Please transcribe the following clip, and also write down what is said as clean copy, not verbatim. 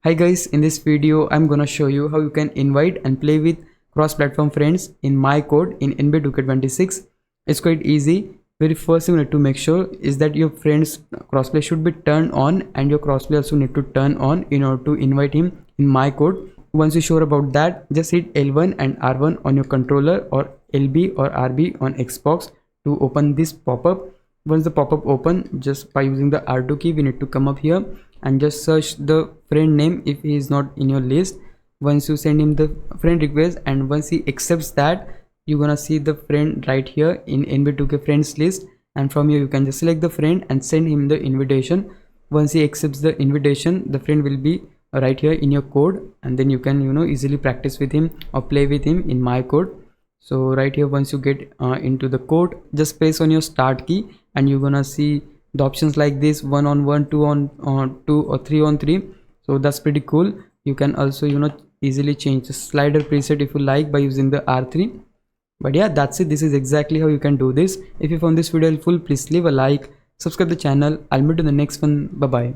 Hi guys, in this video I'm gonna show you how you can invite and play with cross-platform friends in MyCourt in NBA 2K26. It's quite easy. Very first thing you need to make sure is that your friends crossplay should be turned on and your crossplay also need to turn on in order to invite him in MyCourt. Once you're sure about that, just hit L1 and R1 on your controller or LB or RB on Xbox to open this pop-up. Once the pop-up open, just by using the R2 key, we need to come up here and just search the friend name if he is not in your list. Once you send him the friend request and once he accepts that, you're gonna see the friend right here in NBA 2K friends list, and from here you can just select the friend and send him the invitation. Once he accepts the invitation, the friend will be right here in your code, and then you can easily practice with him or play with him in MyCourt. So right here, once you get into the code, just press on your start key and you're gonna see the options like this: 1-on-1, 2-on-2 or 3-on-3. So that's pretty cool. You can also easily change the slider preset if you like by using the R3. But yeah, that's it. This is exactly how you can do this. If you found this video helpful, please leave a like, subscribe the channel. I'll meet you in the next one. Bye bye.